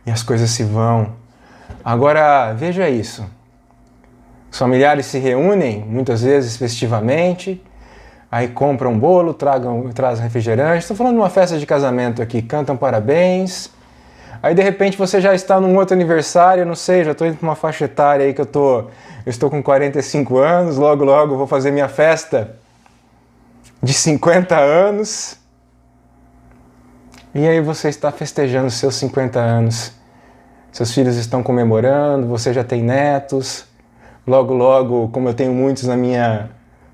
e as coisas se vão. Agora, veja isso. Os familiares se reúnem, muitas vezes festivamente, aí compram bolo, trazem refrigerante. Estou falando de uma festa de casamento aqui, cantam parabéns. Aí, de repente, você já está num outro aniversário, não sei, já estou indo para uma faixa etária aí que eu estou com 45 anos, logo vou fazer minha festa de 50 anos. E aí você está festejando seus 50 anos. Seus filhos estão comemorando, você já tem netos. Logo, como eu tenho muitos na minha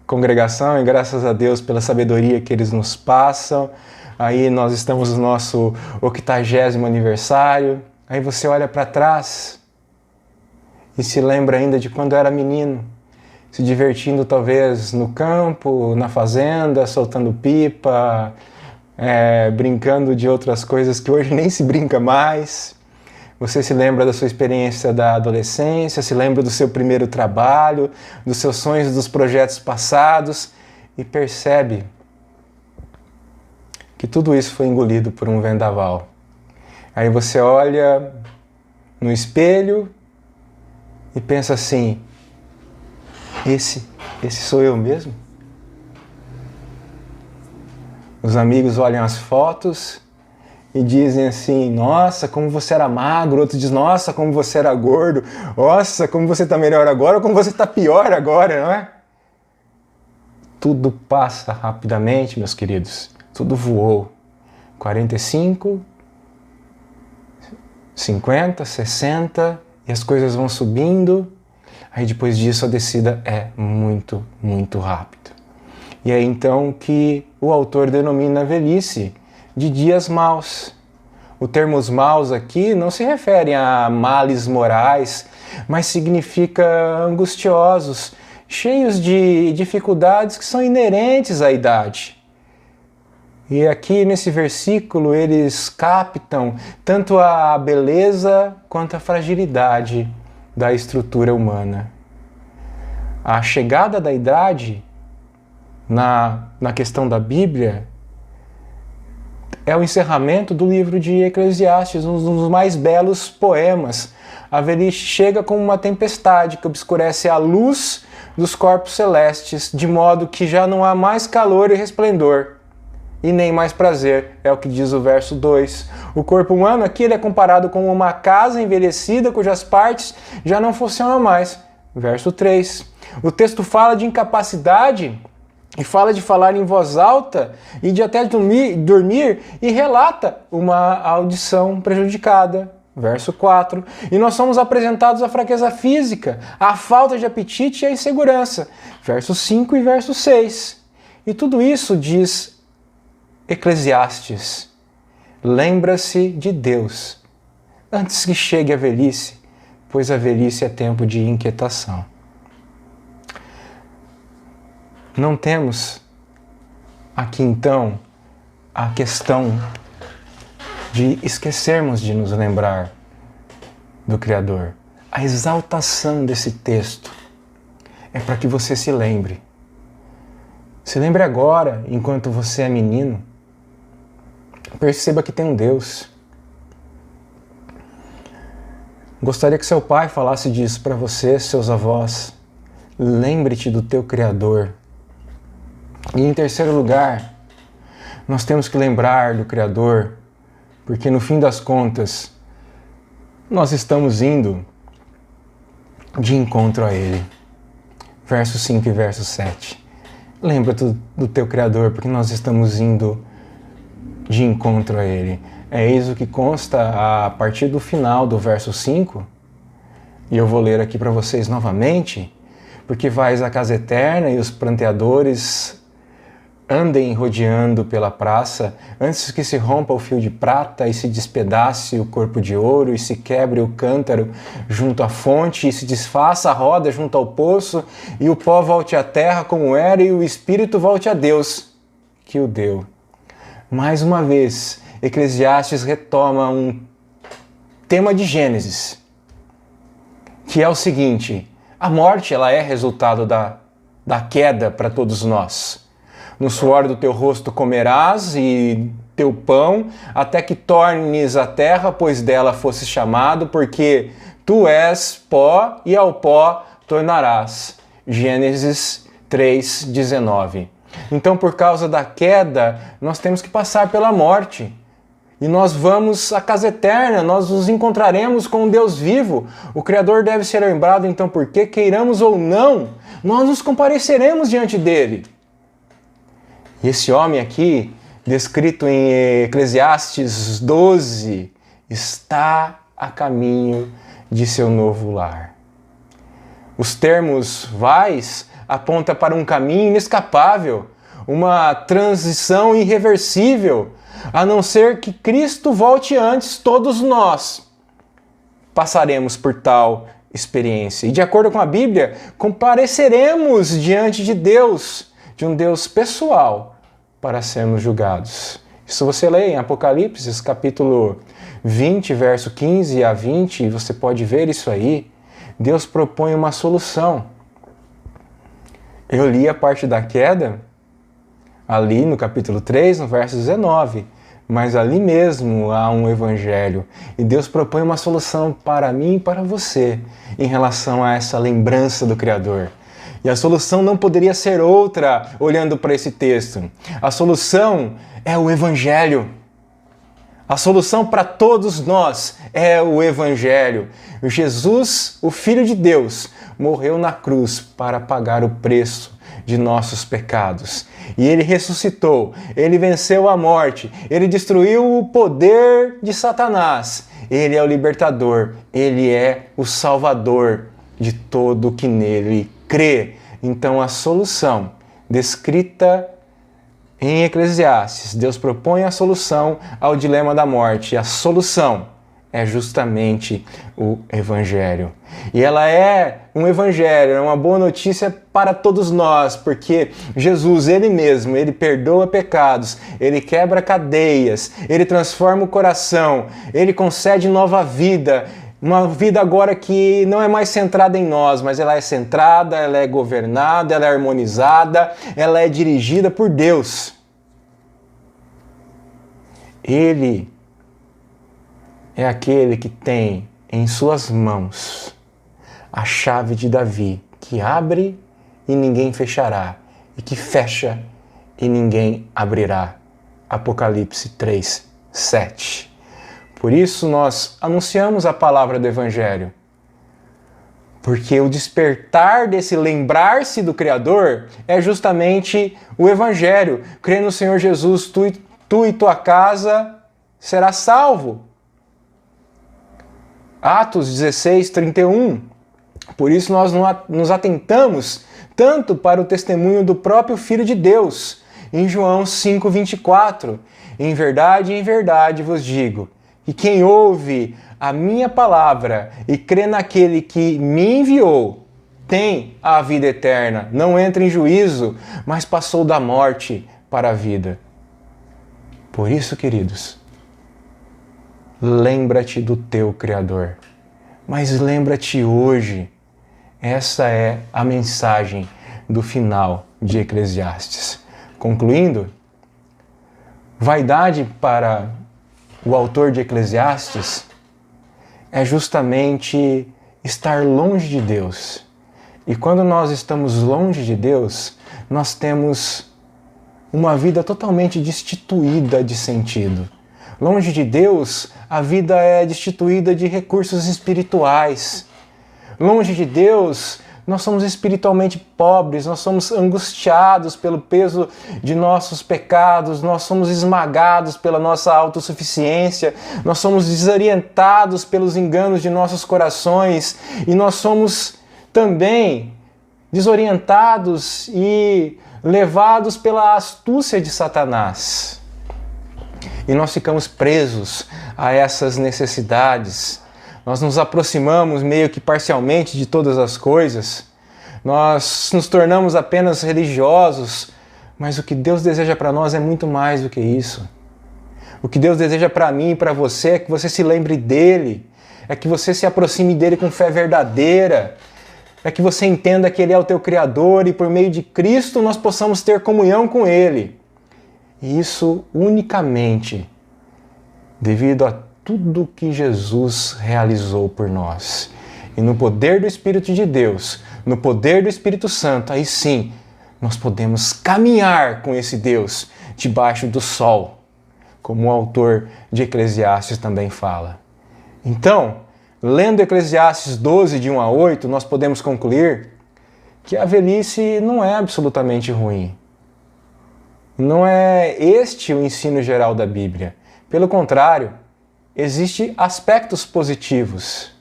congregação, e graças a Deus pela sabedoria que eles nos passam, aí nós estamos no nosso 80º aniversário. Aí você olha para trás e se lembra ainda de quando era menino, se divertindo talvez no campo, na fazenda, soltando pipa, brincando de outras coisas que hoje nem se brinca mais. Você se lembra da sua experiência da adolescência, se lembra do seu primeiro trabalho, dos seus sonhos, dos projetos passados e percebe que tudo isso foi engolido por um vendaval. Aí você olha no espelho e pensa assim, esse sou eu mesmo? Os amigos olham as fotos e dizem assim, nossa, como você era magro. Outro diz, nossa, como você era gordo. Nossa, como você está melhor agora ou como você está pior agora, não é? Tudo passa rapidamente, meus queridos. Tudo voou. 45, 50, 60 e as coisas vão subindo. Aí depois disso a descida é muito, muito rápida. E é então que o autor denomina a velhice de dias maus. O termo os maus aqui não se refere a males morais, mas significa angustiosos, cheios de dificuldades que são inerentes à idade. E aqui nesse versículo eles captam tanto a beleza quanto a fragilidade da estrutura humana. A chegada da idade na questão da Bíblia é o encerramento do livro de Eclesiastes, um dos mais belos poemas. A velhice chega como uma tempestade que obscurece a luz dos corpos celestes, de modo que já não há mais calor e resplendor, e nem mais prazer, é o que diz o verso 2. O corpo humano aqui ele é comparado com uma casa envelhecida cujas partes já não funcionam mais. Verso 3. O texto fala de incapacidade e fala de falar em voz alta e de até dormir e relata uma audição prejudicada. Verso 4. E nós somos apresentados à fraqueza física, à falta de apetite e à insegurança. Verso 5 e verso 6. E tudo isso diz Eclesiastes. Lembra-se de Deus antes que chegue a velhice, pois a velhice é tempo de inquietação. Não temos aqui então a questão de esquecermos de nos lembrar do Criador. A exaltação desse texto é para que você se lembre Se lembre agora, enquanto você é menino, perceba que tem um Deus. Gostaria que seu pai falasse disso para você, seus avós. Lembre-te do teu Criador. E em terceiro lugar, nós temos que lembrar do Criador, porque no fim das contas, nós estamos indo de encontro a Ele. Verso 5 e verso 7. Lembra-te do teu Criador, porque nós estamos indo de encontro a Ele. É isso que consta a partir do final do verso 5. E eu vou ler aqui para vocês novamente. Porque vais à casa eterna e os pranteadores andem rodeando pela praça, antes que se rompa o fio de prata e se despedace o corpo de ouro e se quebre o cântaro junto à fonte e se desfaça a roda junto ao poço e o pó volte à terra como era e o espírito volte a Deus, que o deu. Mais uma vez, Eclesiastes retoma um tema de Gênesis, que é o seguinte: a morte ela é resultado da queda para todos nós. No suor do teu rosto comerás e teu pão, até que tornes a terra, pois dela fosses chamado, porque tu és pó e ao pó tornarás. Gênesis 3:19. Então, por causa da queda, nós temos que passar pela morte. E nós vamos à casa eterna, nós nos encontraremos com um Deus vivo. O Criador deve ser lembrado, então, porque, queiramos ou não, nós nos compareceremos diante dele. E esse homem aqui, descrito em Eclesiastes 12, está a caminho de seu novo lar. Os termos vais apontam para um caminho inescapável, uma transição irreversível. A não ser que Cristo volte antes, todos nós passaremos por tal experiência. E de acordo com a Bíblia, compareceremos diante de Deus, de um Deus pessoal, para sermos julgados. Isso você lê em Apocalipse, capítulo 20, verso 15 a 20, você pode ver isso aí. Deus propõe uma solução. Eu li a parte da queda, ali no capítulo 3, no verso 19, mas ali mesmo há um evangelho e Deus propõe uma solução para mim e para você em relação a essa lembrança do Criador. E a solução não poderia ser outra olhando para esse texto. A solução é o evangelho. A solução para todos nós é o evangelho. Jesus, o Filho de Deus, morreu na cruz para pagar o preço de nossos pecados. E ele ressuscitou, ele venceu a morte, ele destruiu o poder de Satanás. Ele é o libertador, ele é o salvador de todo que nele crê. Então a solução descrita em Eclesiastes, Deus propõe a solução ao dilema da morte. E a solução é justamente o Evangelho. E ela é um Evangelho, é uma boa notícia para todos nós, porque Jesus, Ele mesmo, Ele perdoa pecados, Ele quebra cadeias, Ele transforma o coração, Ele concede nova vida, uma vida agora que não é mais centrada em nós, mas ela é centrada, ela é governada, ela é harmonizada, ela é dirigida por Deus. Ele é aquele que tem em suas mãos a chave de Davi, que abre e ninguém fechará, e que fecha e ninguém abrirá. Apocalipse 3:7. Por isso nós anunciamos a palavra do Evangelho, porque o despertar desse lembrar-se do Criador é justamente o Evangelho. Crê no Senhor Jesus, tu e tua casa será salvo. Atos 16:31. Por isso nós nos atentamos tanto para o testemunho do próprio Filho de Deus, em João 5:24. Em verdade vos digo, que quem ouve a minha palavra e crê naquele que me enviou, tem a vida eterna, não entra em juízo, mas passou da morte para a vida. Por isso, queridos, lembra-te do teu Criador. Mas lembra-te hoje. Essa é a mensagem do final de Eclesiastes. Concluindo, vaidade para o autor de Eclesiastes é justamente estar longe de Deus. E quando nós estamos longe de Deus, nós temos uma vida totalmente destituída de sentido. Longe de Deus, a vida é destituída de recursos espirituais. Longe de Deus, nós somos espiritualmente pobres, nós somos angustiados pelo peso de nossos pecados, nós somos esmagados pela nossa autossuficiência, nós somos desorientados pelos enganos de nossos corações e nós somos também desorientados e levados pela astúcia de Satanás. E nós ficamos presos a essas necessidades. Nós nos aproximamos meio que parcialmente de todas as coisas. Nós nos tornamos apenas religiosos, mas o que Deus deseja para nós é muito mais do que isso. O que Deus deseja para mim e para você é que você se lembre dele, é que você se aproxime dele com fé verdadeira, é que você entenda que ele é o teu Criador e por meio de Cristo nós possamos ter comunhão com ele. E isso unicamente devido a tudo que Jesus realizou por nós. E no poder do Espírito de Deus, no poder do Espírito Santo, aí sim, nós podemos caminhar com esse Deus debaixo do sol, como o autor de Eclesiastes também fala. Então, lendo Eclesiastes 12, de 1 a 8, nós podemos concluir que a velhice não é absolutamente ruim. Não é este o ensino geral da Bíblia. Pelo contrário, existem aspectos positivos.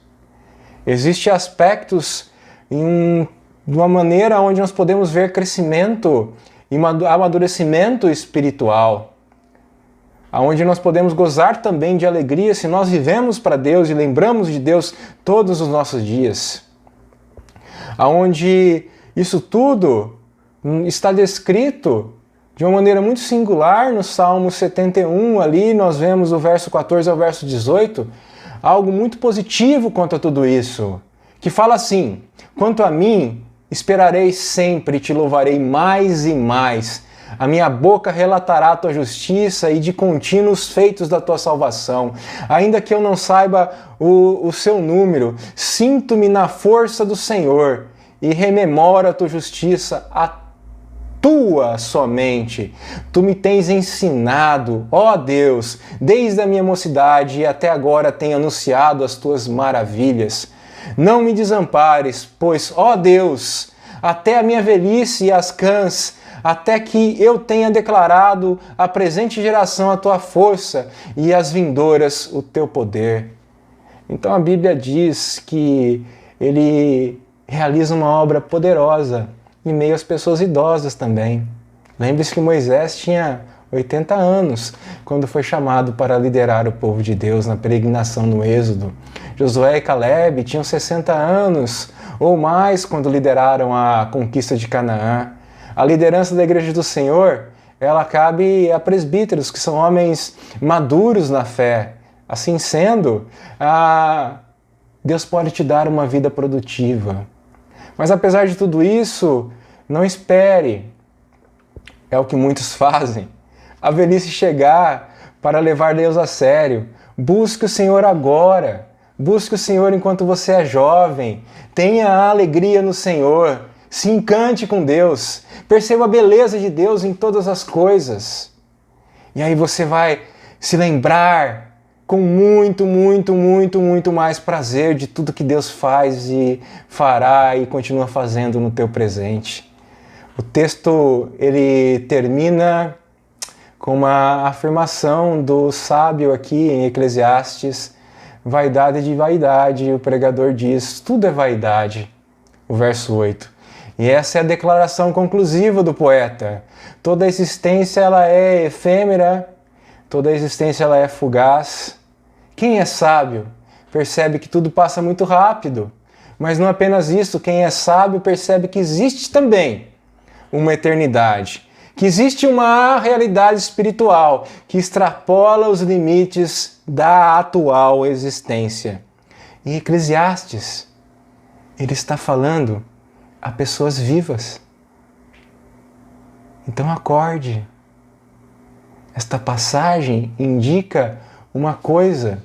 Existem aspectos de uma maneira onde nós podemos ver crescimento e amadurecimento espiritual. Onde nós podemos gozar também de alegria se nós vivemos para Deus e lembramos de Deus todos os nossos dias. Onde isso tudo está descrito de uma maneira muito singular no Salmo 71, ali nós vemos o verso 14 ao verso 18, algo muito positivo quanto a tudo isso, que fala assim: quanto a mim, esperarei sempre e te louvarei mais e mais. A minha boca relatará a tua justiça e de contínuo os feitos da tua salvação. Ainda que eu não saiba o seu número, sinto-me na força do Senhor e rememoro a tua justiça, a tua somente. Tu me tens ensinado, ó Deus, desde a minha mocidade e até agora tenho anunciado as tuas maravilhas. Não me desampares, pois, ó Deus, até a minha velhice e as cãs, até que eu tenha declarado à presente geração a tua força e às vindouras o teu poder. Então a Bíblia diz que ele realiza uma obra poderosa em meio às pessoas idosas também. Lembre-se que Moisés tinha 80 anos quando foi chamado para liderar o povo de Deus na peregrinação no Êxodo. Josué e Caleb tinham 60 anos ou mais quando lideraram a conquista de Canaã. A liderança da Igreja do Senhor, ela cabe a presbíteros, que são homens maduros na fé. Assim sendo, Deus pode te dar uma vida produtiva. Mas apesar de tudo isso, não espere, é o que muitos fazem, a velhice chegar para levar Deus a sério. Busque o Senhor agora, busque o Senhor enquanto você é jovem, tenha a alegria no Senhor, se encante com Deus, perceba a beleza de Deus em todas as coisas. E aí você vai se lembrar com muito, muito, muito, muito mais prazer de tudo que Deus faz e fará e continua fazendo no teu presente. O texto, ele termina com uma afirmação do sábio aqui em Eclesiastes: vaidade de vaidade, o pregador diz, tudo é vaidade. O verso 8. E essa é a declaração conclusiva do poeta. Toda a existência ela é efêmera, toda a existência ela é fugaz. Quem é sábio percebe que tudo passa muito rápido. Mas não apenas isso, quem é sábio percebe que existe também uma eternidade, que existe uma realidade espiritual que extrapola os limites da atual existência. Em Eclesiastes, ele está falando a pessoas vivas. Então acorde. Esta passagem indica uma coisa,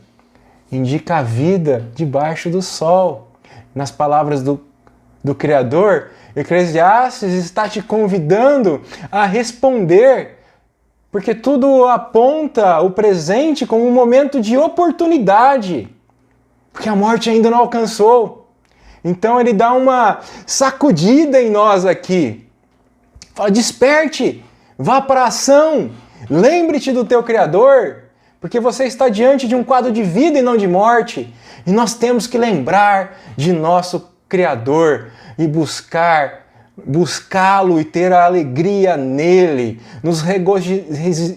indica a vida debaixo do sol. Nas palavras do Criador, Eclesiastes está te convidando a responder, porque tudo aponta o presente como um momento de oportunidade, porque a morte ainda não alcançou. Então ele dá uma sacudida em nós aqui. Fala, desperte, vá para a ação, lembre-te do teu Criador, porque você está diante de um quadro de vida e não de morte. E nós temos que lembrar de nosso Criador e buscá-lo e ter a alegria nele, nos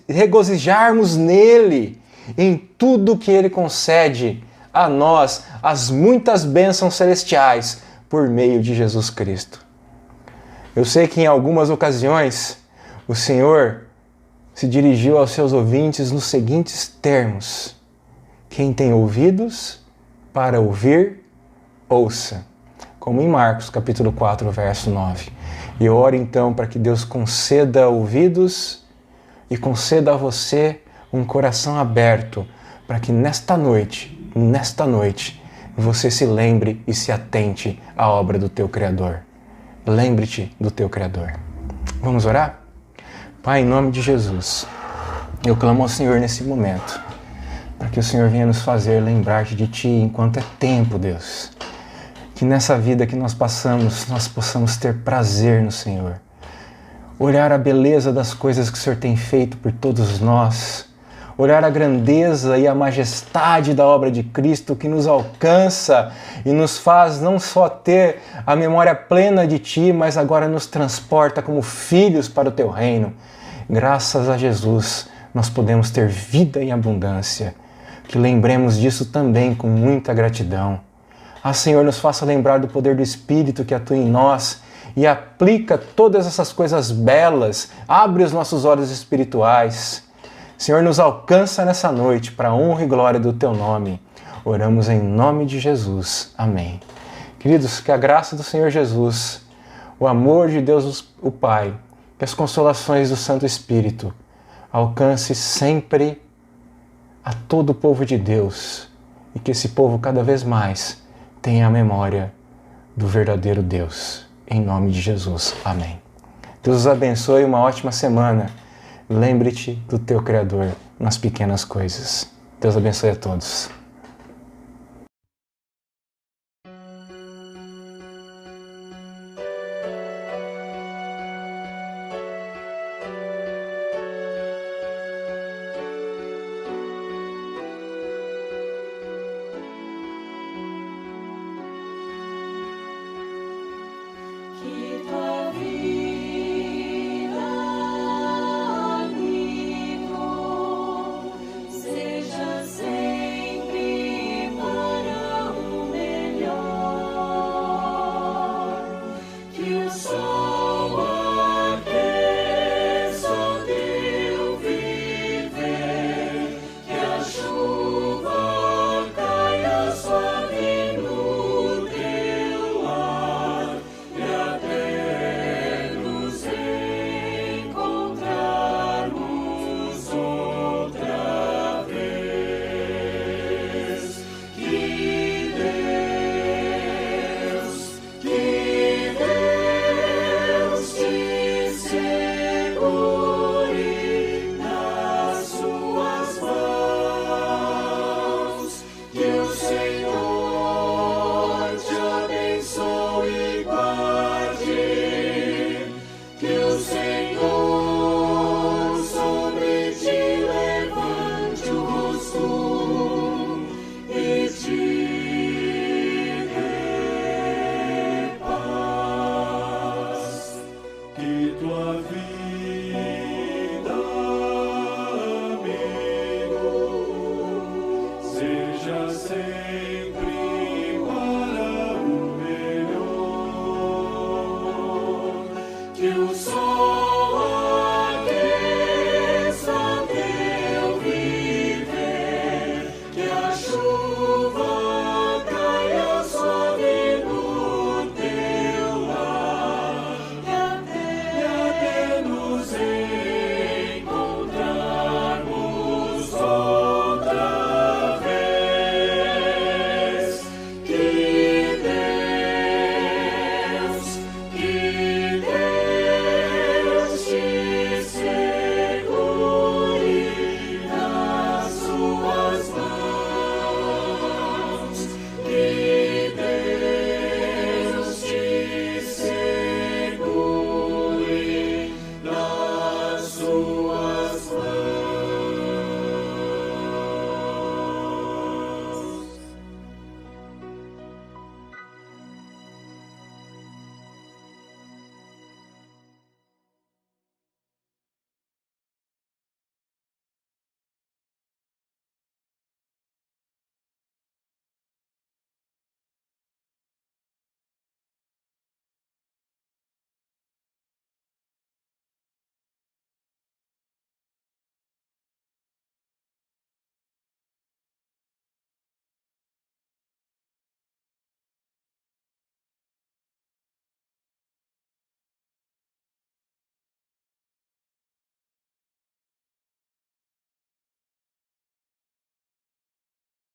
regozijarmos nele, em tudo que ele concede a nós, as muitas bênçãos celestiais por meio de Jesus Cristo. Eu sei que em algumas ocasiões o Senhor se dirigiu aos seus ouvintes nos seguintes termos: quem tem ouvidos para ouvir, ouça. Como em Marcos capítulo 4, verso 9. E eu oro então para que Deus conceda ouvidos e conceda a você um coração aberto, para que nesta noite, você se lembre e se atente à obra do teu Criador. Lembre-te do teu Criador. Vamos orar? Pai, em nome de Jesus, eu clamo ao Senhor nesse momento, para que o Senhor venha nos fazer lembrar-te de Ti enquanto é tempo, Deus. Que nessa vida que nós passamos, nós possamos ter prazer no Senhor. Olhar a beleza das coisas que o Senhor tem feito por todos nós. Olhar a grandeza e a majestade da obra de Cristo que nos alcança e nos faz não só ter a memória plena de Ti, mas agora nos transporta como filhos para o Teu reino. Graças a Jesus, nós podemos ter vida em abundância. Que lembremos disso também com muita gratidão. Senhor, nos faça lembrar do poder do Espírito que atua em nós e aplica todas essas coisas belas, abre os nossos olhos espirituais. Senhor, nos alcança nessa noite para a honra e glória do Teu nome. Oramos em nome de Jesus. Amém. Queridos, que a graça do Senhor Jesus, o amor de Deus o Pai, que as consolações do Santo Espírito alcance sempre a todo o povo de Deus e que esse povo cada vez mais tenha a memória do verdadeiro Deus. Em nome de Jesus. Amém. Deus os abençoe, uma ótima semana. Lembre-te do teu Criador nas pequenas coisas. Deus abençoe a todos.